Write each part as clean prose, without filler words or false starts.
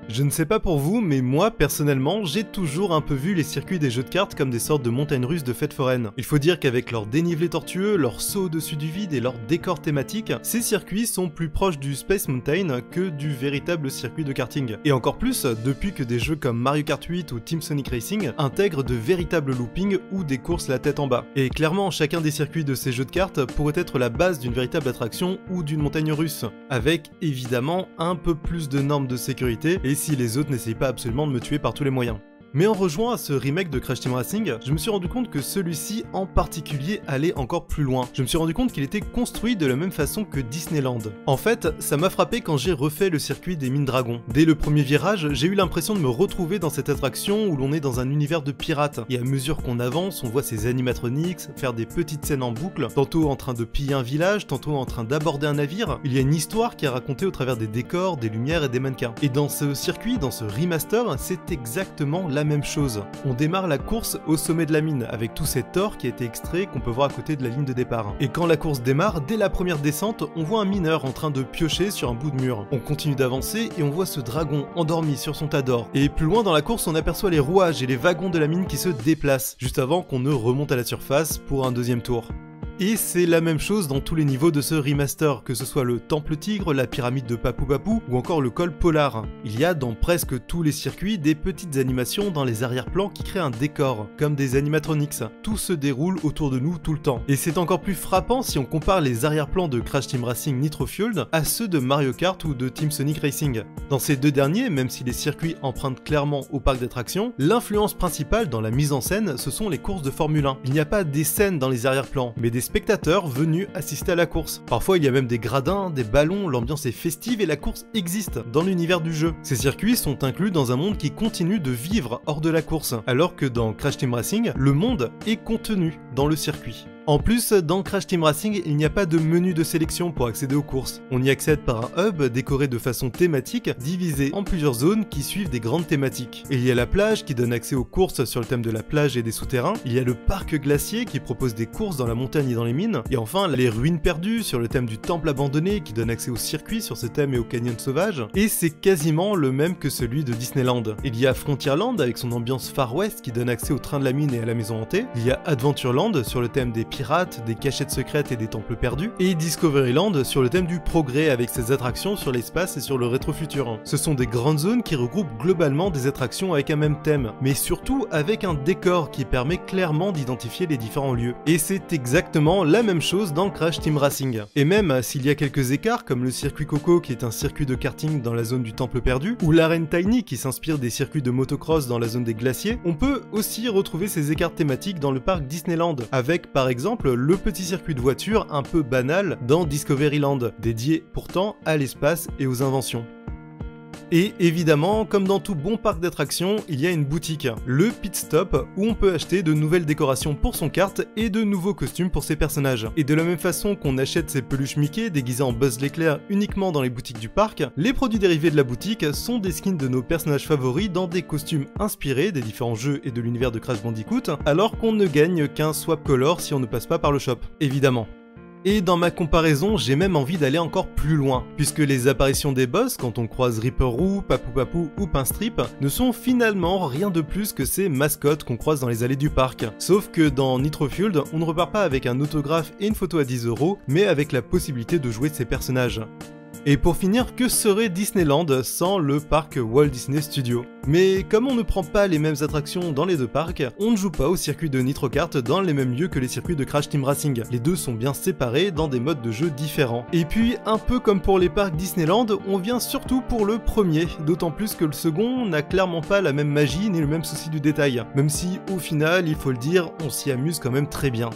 Je ne sais pas pour vous, mais moi, personnellement, j'ai toujours un peu vu les circuits des jeux de cartes comme des sortes de montagnes russes de fêtes foraines. Il faut dire qu'avec leur dénivelé tortueux, leur saut au-dessus du vide et leur décor thématique, ces circuits sont plus proches du Space Mountain que du véritable circuit de karting. Et encore plus, depuis que des jeux comme Mario Kart 8 ou Team Sonic Racing intègrent de véritables loopings ou des courses la tête en bas. Et clairement, chacun des circuits de ces jeux de cartes pourrait être la base d'une véritable attraction ou d'une montagne russe, avec évidemment un peu plus de normes de sécurité et si les autres n'essayent pas absolument de me tuer par tous les moyens. Mais en rejoignant à ce remake de Crash Team Racing, je me suis rendu compte que celui-ci en particulier allait encore plus loin. Je me suis rendu compte qu'il était construit de la même façon que Disneyland. En fait, ça m'a frappé quand j'ai refait le circuit des mines dragons. Dès le premier virage, j'ai eu l'impression de me retrouver dans cette attraction où l'on est dans un univers de pirates. Et à mesure qu'on avance, on voit ces animatronics faire des petites scènes en boucle, tantôt en train de piller un village, tantôt en train d'aborder un navire. Il y a une histoire qui est racontée au travers des décors, des lumières et des mannequins. Et dans ce circuit, dans ce remaster, c'est exactement la même chose. On démarre la course au sommet de la mine, avec tout cet or qui a été extrait qu'on peut voir à côté de la ligne de départ. Et quand la course démarre, dès la première descente, on voit un mineur en train de piocher sur un bout de mur. On continue d'avancer et on voit ce dragon endormi sur son tas d'or. Et plus loin dans la course, on aperçoit les rouages et les wagons de la mine qui se déplacent, juste avant qu'on ne remonte à la surface pour un deuxième tour. Et c'est la même chose dans tous les niveaux de ce remaster, que ce soit le Temple Tigre, la pyramide de Papou Papou ou encore le col Polar. Il y a dans presque tous les circuits des petites animations dans les arrière-plans qui créent un décor, comme des animatronics. Tout se déroule autour de nous tout le temps. Et c'est encore plus frappant si on compare les arrière-plans de Crash Team Racing Nitro Fueled à ceux de Mario Kart ou de Team Sonic Racing. Dans ces deux derniers, même si les circuits empruntent clairement au parc d'attractions, l'influence principale dans la mise en scène, ce sont les courses de Formule 1. Il n'y a pas des scènes dans les arrière-plans, mais des spectateurs venus assister à la course. Parfois il y a même des gradins, des ballons, l'ambiance est festive et la course existe dans l'univers du jeu. Ces circuits sont inclus dans un monde qui continue de vivre hors de la course, alors que dans Crash Team Racing, le monde est contenu dans le circuit. En plus, dans Crash Team Racing, il n'y a pas de menu de sélection pour accéder aux courses. On y accède par un hub décoré de façon thématique, divisé en plusieurs zones qui suivent des grandes thématiques. Et il y a la plage qui donne accès aux courses sur le thème de la plage et des souterrains. Il y a le parc glacier qui propose des courses dans la montagne et dans les mines. Et enfin, les ruines perdues sur le thème du temple abandonné qui donne accès au circuit sur ce thème et au canyon sauvage. Et c'est quasiment le même que celui de Disneyland. Il y a Frontierland avec son ambiance Far West qui donne accès au train de la mine et à la maison hantée. Il y a Adventureland sur le thème des pirates, des cachettes secrètes et des temples perdus, et Discoveryland sur le thème du progrès avec ses attractions sur l'espace et sur le rétrofutur. Ce sont des grandes zones qui regroupent globalement des attractions avec un même thème, mais surtout avec un décor qui permet clairement d'identifier les différents lieux. Et c'est exactement la même chose dans Crash Team Racing. Et même s'il y a quelques écarts comme le circuit Coco qui est un circuit de karting dans la zone du temple perdu, ou l'arène Tiny qui s'inspire des circuits de motocross dans la zone des glaciers, on peut aussi retrouver ces écarts thématiques dans le parc Disneyland, avec par exemple le petit circuit de voiture un peu banal dans Discoveryland, dédié pourtant à l'espace et aux inventions. Et évidemment, comme dans tout bon parc d'attractions, il y a une boutique, le Pit Stop, où on peut acheter de nouvelles décorations pour son kart et de nouveaux costumes pour ses personnages. Et de la même façon qu'on achète ses peluches Mickey déguisées en Buzz l'éclair uniquement dans les boutiques du parc, les produits dérivés de la boutique sont des skins de nos personnages favoris dans des costumes inspirés des différents jeux et de l'univers de Crash Bandicoot, alors qu'on ne gagne qu'un swap color si on ne passe pas par le shop, évidemment. Et dans ma comparaison, j'ai même envie d'aller encore plus loin, puisque les apparitions des boss, quand on croise Ripper Roo, Papou Papou ou Pinstrip, ne sont finalement rien de plus que ces mascottes qu'on croise dans les allées du parc. Sauf que dans Nitro Fueled, on ne repart pas avec un autographe et une photo à 10 €, mais avec la possibilité de jouer ces personnages. Et pour finir, que serait Disneyland sans le parc Walt Disney Studios? Mais comme on ne prend pas les mêmes attractions dans les deux parcs, on ne joue pas au circuit de Nitro Kart dans les mêmes lieux que les circuits de Crash Team Racing. Les deux sont bien séparés dans des modes de jeu différents. Et puis, un peu comme pour les parcs Disneyland, on vient surtout pour le premier, d'autant plus que le second n'a clairement pas la même magie ni le même souci du détail. Même si, au final, il faut le dire, on s'y amuse quand même très bien.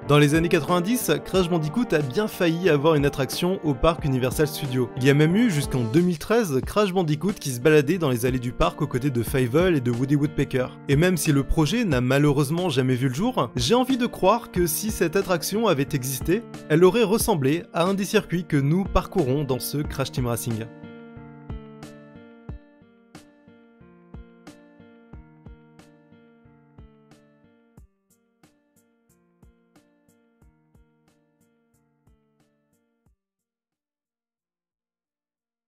Dans les années 90, Crash Bandicoot a bien failli avoir une attraction au parc Universal Studios. Il y a même eu jusqu'en 2013 Crash Bandicoot qui se baladait dans les allées du parc aux côtés de Fievel et de Woody Woodpecker. Et même si le projet n'a malheureusement jamais vu le jour, j'ai envie de croire que si cette attraction avait existé, elle aurait ressemblé à un des circuits que nous parcourons dans ce Crash Team Racing.